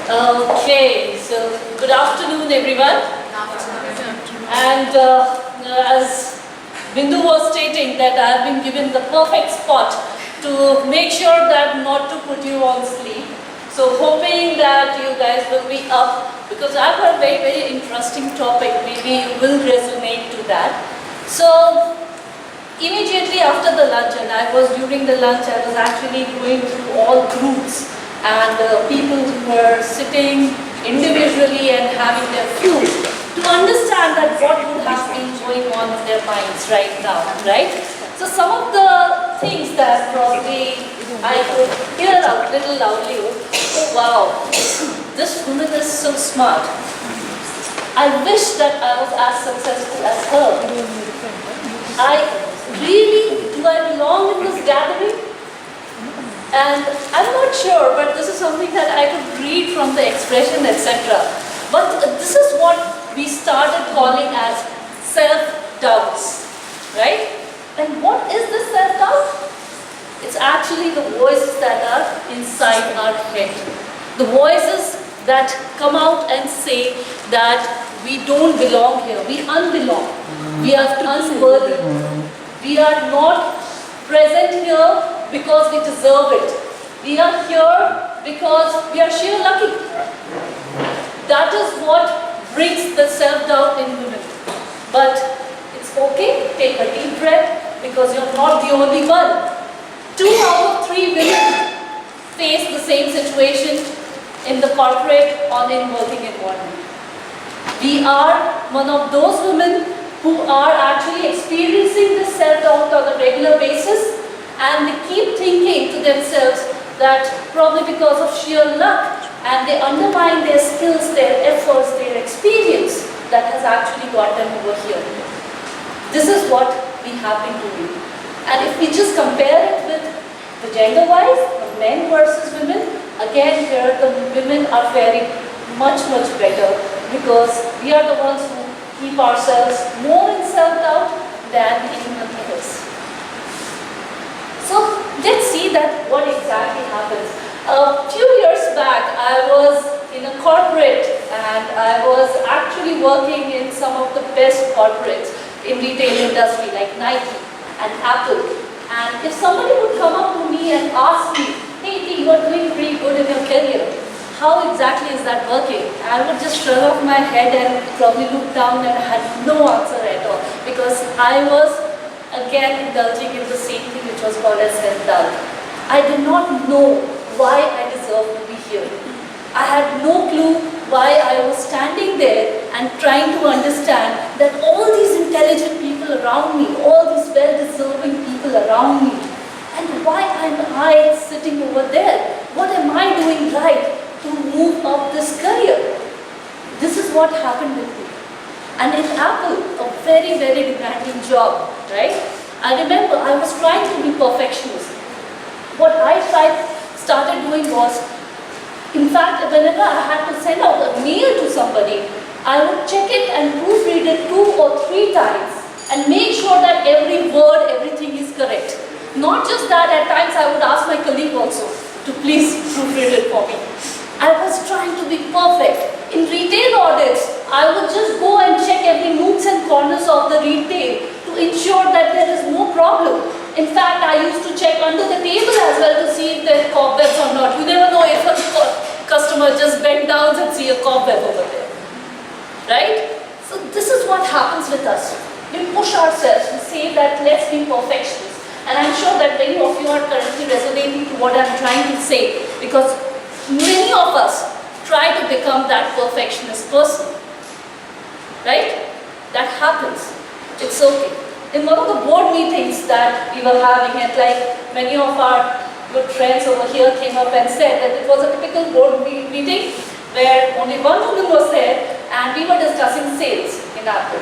Okay, so good afternoon everyone. And as Bindu was stating that I have been given the perfect spot to make sure that not to put you on sleep. So hoping that you guys will be up because I've got a very, very interesting topic. Maybe you will resonate to that. So immediately after the lunch, and during the lunch, I was actually going through all groups and people who were sitting individually and having their food to understand that what would have been going on in their minds right now, right? So some of the things that probably I could hear out little loudly, oh wow, this woman is so smart. I wish that I was as successful as her. Do I belong in this gathering? And I'm not sure, but this is something that I could read from the expression, etc. But this is what we started calling as self-doubts, right? And what is this self-doubt? It's actually the voices that are inside our head. The voices that come out and say that we don't belong here, we unbelong, we are unworthy, we are not present here because we deserve it. We are here because we are sheer lucky. That is what brings the self-doubt in women. But it's okay, take a deep breath because you're not the only one. 2 out of 3 women face the same situation in the corporate or in working environment. We are one of those women who are actually experiencing this self-doubt on a regular basis, and they keep thinking to themselves that probably because of sheer luck, and they undermine their skills, their efforts, their experience that has actually got them over here. This is what we have been doing. And if we just compare it with the gender-wise, men versus women, again here the women are faring much, much better because we are the ones who keep ourselves more in self-doubt than anyone else. So let's see that what exactly happens. A few years back, I was in a corporate and I was actually working in some of the best corporates in retail industry like Nike and Apple. And if somebody would come up to me and ask me, hey Iti, you are doing pretty good in your career, how exactly is that working? I would just shrug off my head and probably look down and had no answer at all because I was again indulging in the same thing which was called as self-doubt. I did not know why I deserved to be here. I had no clue why I was standing there and trying to understand that all these intelligent people around me, all these well-deserving people around me, and why am I sitting over there? What am I doing right to move up this career? This is what happened with me. And in Apple, a very, very demanding job, right? I remember I was trying to be perfectionist. What I started doing was, in fact, whenever I had to send out a mail to somebody, I would check it and proofread it 2 or 3 times and make sure that every word, everything is correct. Not just that, at times I would ask my colleague also to please proofread it for me. I was trying to be perfect. In retail audits, I would just go and check every nooks and corners of the retail to ensure that there is no problem. In fact, I used to check under the table as well to see if there are cobwebs or not. You never know if a customer just bent down and see a cobweb over there. Right? So this is what happens with us. We push ourselves, we say that let's be perfectionists. And I'm sure that many of you are currently resonating to what I'm trying to say because many of us try to become that perfectionist person. Right? That happens. It's okay. In one of the board meetings that we were having, and like many of our good friends over here came up and said that it was a typical board meeting where only one woman was there and we were discussing sales in Apple.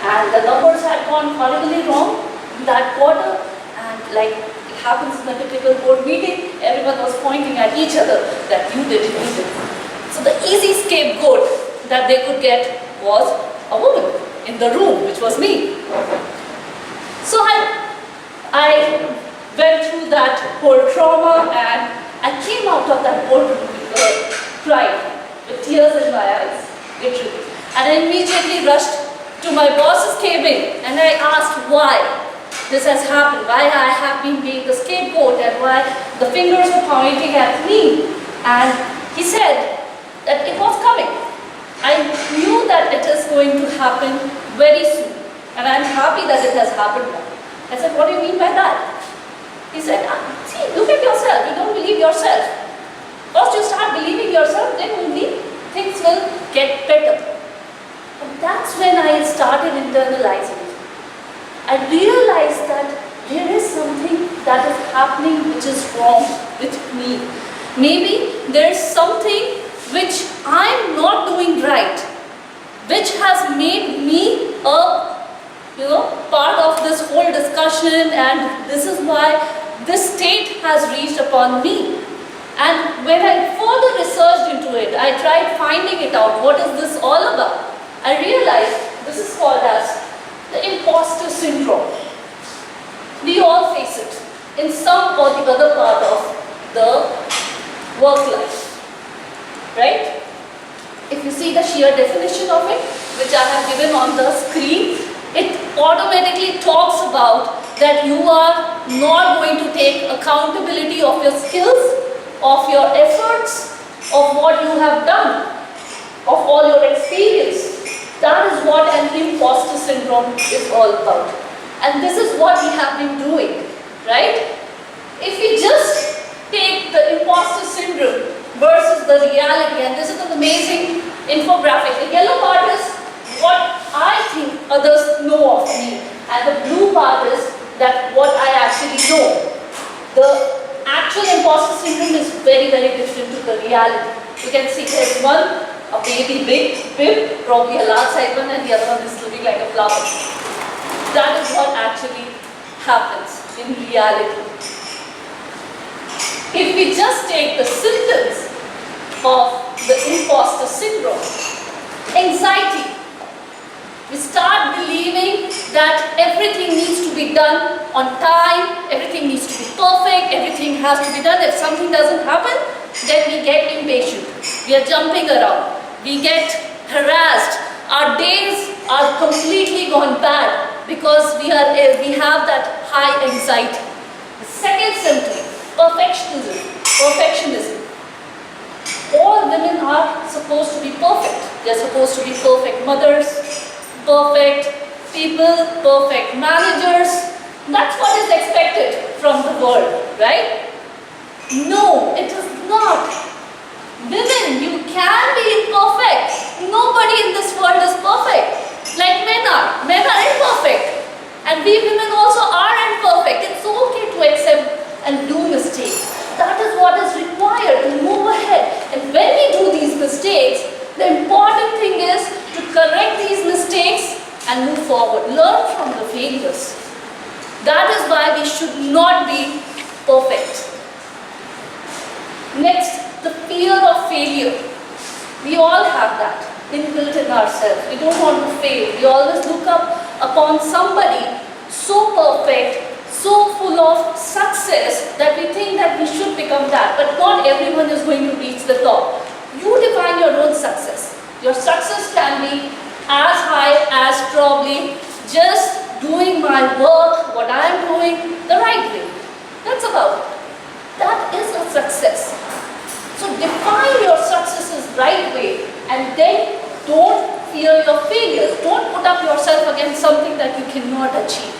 And the numbers had gone horribly wrong in that quarter, and like it happens in a typical board meeting, everyone was pointing at each other that you did, you did. So the easy scapegoat that they could get was a woman in the room, which was me. So I went through that whole trauma and I came out of that boardroom with pride. And I immediately rushed to my boss's cabin and I asked why this has happened, why I have been being the scapegoat and why the fingers were pointing at me. And he said that it was coming. I knew that it is going to happen very soon and I am happy that it has happened now. I said, what do you mean by that? He said, see, look at yourself, you don't believe yourself. First you start believing yourself, then only things will get better. And that's when I started internalizing it. I realized that there is something that is happening which is wrong with me. Maybe there is something which I'm not doing right, which has made me a part of this whole discussion, and this is why this state has reached upon me. And when I further researched into it, I tried finding it out, what is this all about? I realized this is called as the impostor syndrome. We all face it in some or the other part of the work life, right? If you see the sheer definition of it, which I have given on the screen, it automatically talks about that you are not going to take accountability of your skills, of your efforts, of what you have done, of all your experience. That is what an imposter syndrome is all about. And this is what we have been doing, right? If we just take the imposter syndrome versus the reality, and this is an amazing infographic. The yellow part is what I think others know of me, and the blue part is that what I actually know. The actual imposter syndrome is very, very different to the reality. You can see there's one, a baby bib, probably a large size one, and the other one is looking like a flower. That is what actually happens in reality. If we just take the symptoms of the imposter syndrome, anxiety, we start believing that everything needs to be done on time, everything needs to be perfect, everything has to be done. If something doesn't happen, then we get impatient. We are jumping around. We get harassed. Our days are completely gone bad because we have that high anxiety. The second symptom, perfectionism. All women are supposed to be perfect. They are supposed to be perfect mothers, perfect people, perfect managers. That's what is expected from the world, right? No, it is not. Women, you can be imperfect. Nobody in this world is perfect. Like men are. Men are imperfect. And we women also are imperfect. It's okay to accept and do mistakes. That is what is required to move ahead. And when we do these mistakes, the important thing is to correct these mistakes and move forward. Learn from the failures. That is why we should not be perfect. Next, the fear of failure. We all have that inbuilt in ourselves. We don't want to fail. We always look up upon somebody so perfect, so full of success that we think that we should become that. But not everyone is going to reach the top. You define your own success. Your success can be as high as probably just doing my work, what I am doing, the right way. That's about it. That is a success. So define your successes right way and then don't fear your failures. Don't put up yourself against something that you cannot achieve.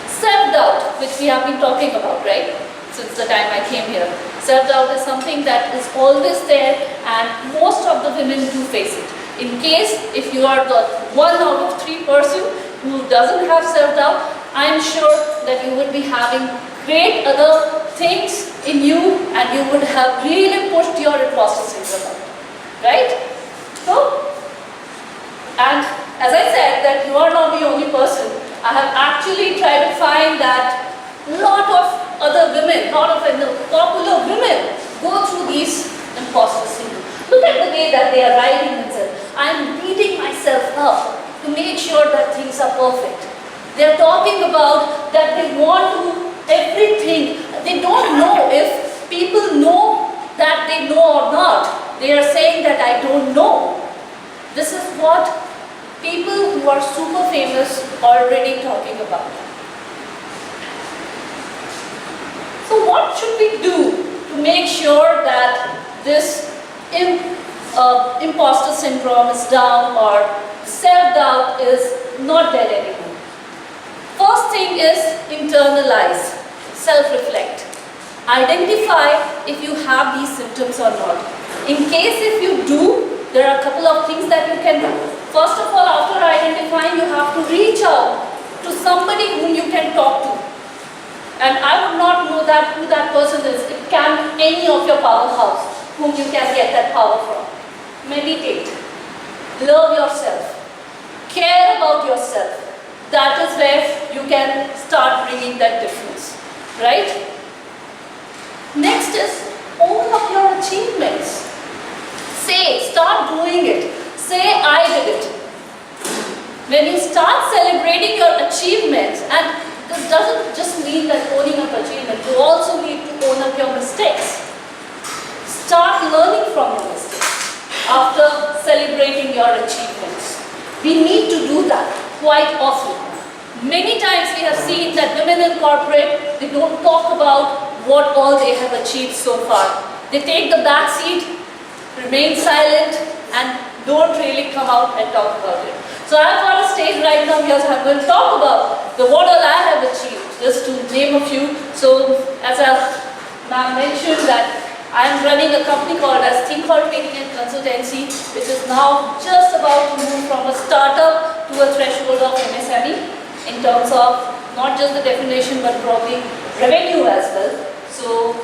Self-doubt, which we have been talking about, right? Since the time I came here. Self-doubt is something that is always there and most of the women do face it. In case if you are the 1 out of 3 person who doesn't have self-doubt, I am sure that you would be having great other things in you and you would have really pushed your imposter syndrome out, right? So, and as I said that you are not the only person. I have actually tried to find that a lot of other women, lot of popular women go through these imposter syndrome. Look at the way that they are writing themselves. I am beating myself up to make sure that things are perfect. They are talking about that they want to do everything. They don't know if people know that they know or not. They are saying that I don't know. This is what people who are super famous already talking about. So what should we do to make sure that this imposter syndrome is down or self-doubt is not there anymore? First thing is internalize, self-reflect. Identify if you have these symptoms or not. In case if you do, there are a couple of things that you can do. First of all, after identifying, you have to reach out to somebody whom you can talk to. And I would not know that who that person is. It can be any of your powerhouse whom you can get that power from. Meditate. Love yourself. Care about yourself. That is where you can start bringing that difference. Right? Next is own up your achievements. Start doing it. Say, I did it. When you start celebrating your achievements, and this doesn't just mean that owning up achievement, you also need to own up your mistakes. Start learning from your mistakes after celebrating your achievements. We need to do that quite often. Many times we have seen that women in corporate, they don't talk about what all they have achieved so far. They take the back seat, remain silent, and don't really come out and talk about it. So I've got a stage right now here, so I'm going to talk about what all I have achieved, just to name a few. So as I mentioned that I'm running a company called as Think Training and Consultancy, which is now just about to move from a startup to a threshold of MSME in terms of not just the definition but probably revenue as well. So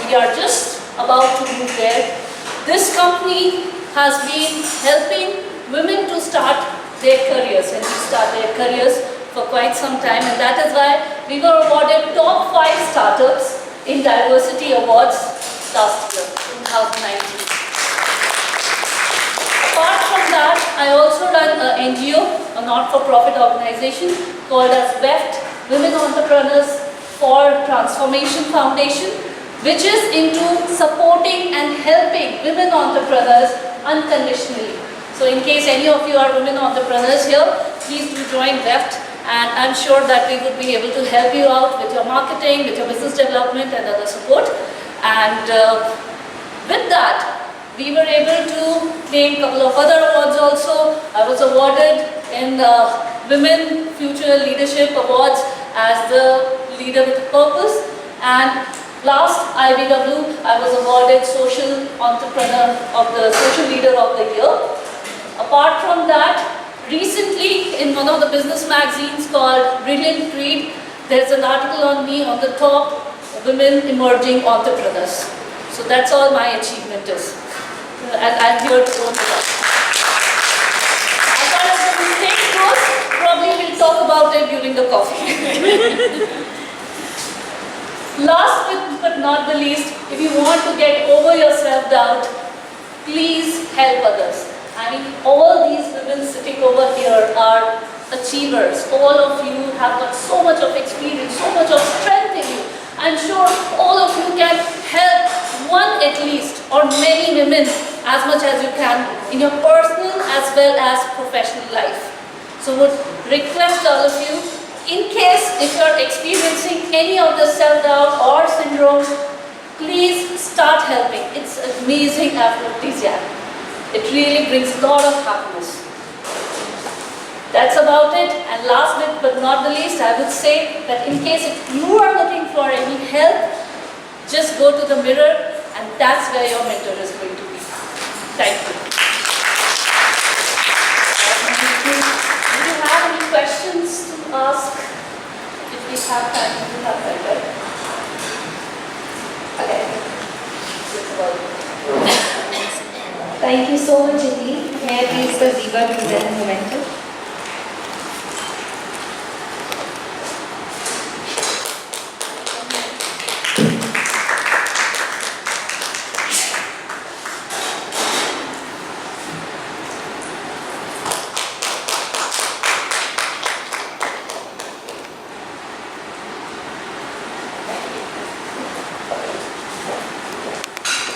we are just about to move there. This company has been helping women to start their careers and restart their careers for quite some time, and that is why we were awarded top 5 startups in diversity awards last year, 2019. Apart from that, I also run an NGO, a not-for-profit organization called as WEFT, Women Entrepreneurs for Transformation Foundation, which is into supporting and helping women entrepreneurs unconditionally. So in case any of you are women entrepreneurs here, please do join WEFT, and I'm sure that we would be able to help you out with your marketing, with your business development and other support. And with that, we were able to claim a couple of other awards also. I was awarded in the Women Future Leadership Awards as the Leader with Purpose, and last IBW, I was awarded Social Entrepreneur of the Social Leader of the Year. Apart from that, recently in one of the business magazines called Brilliant Creed, there's an article on me on the top women emerging entrepreneurs. So that's all my achievement is. And I'm here to own it up. As far as the mistake goes, probably we'll talk about it during the coffee. Last but not the least, if you want to get over your self-doubt, please help others. I mean, all these women sitting over here are achievers. All of you have got so much of experience, so much of strength in you. I'm sure all of you can help one at least, or many women as much as you can in your personal as well as professional life. So would request all of you, in case if you are experiencing any of the self-doubt or syndromes, please start helping. It's amazing aphrodisiac. It really brings a lot of happiness. That's about it. And last but not the least, I would say that in case if you are looking for any help, just go to the mirror, and that's where your mentor is going to be. Thank you. Do you have any questions to ask? If we have time, we have time, right? Okay. Thank you so much, Iti. Here is the Ziva present momentum.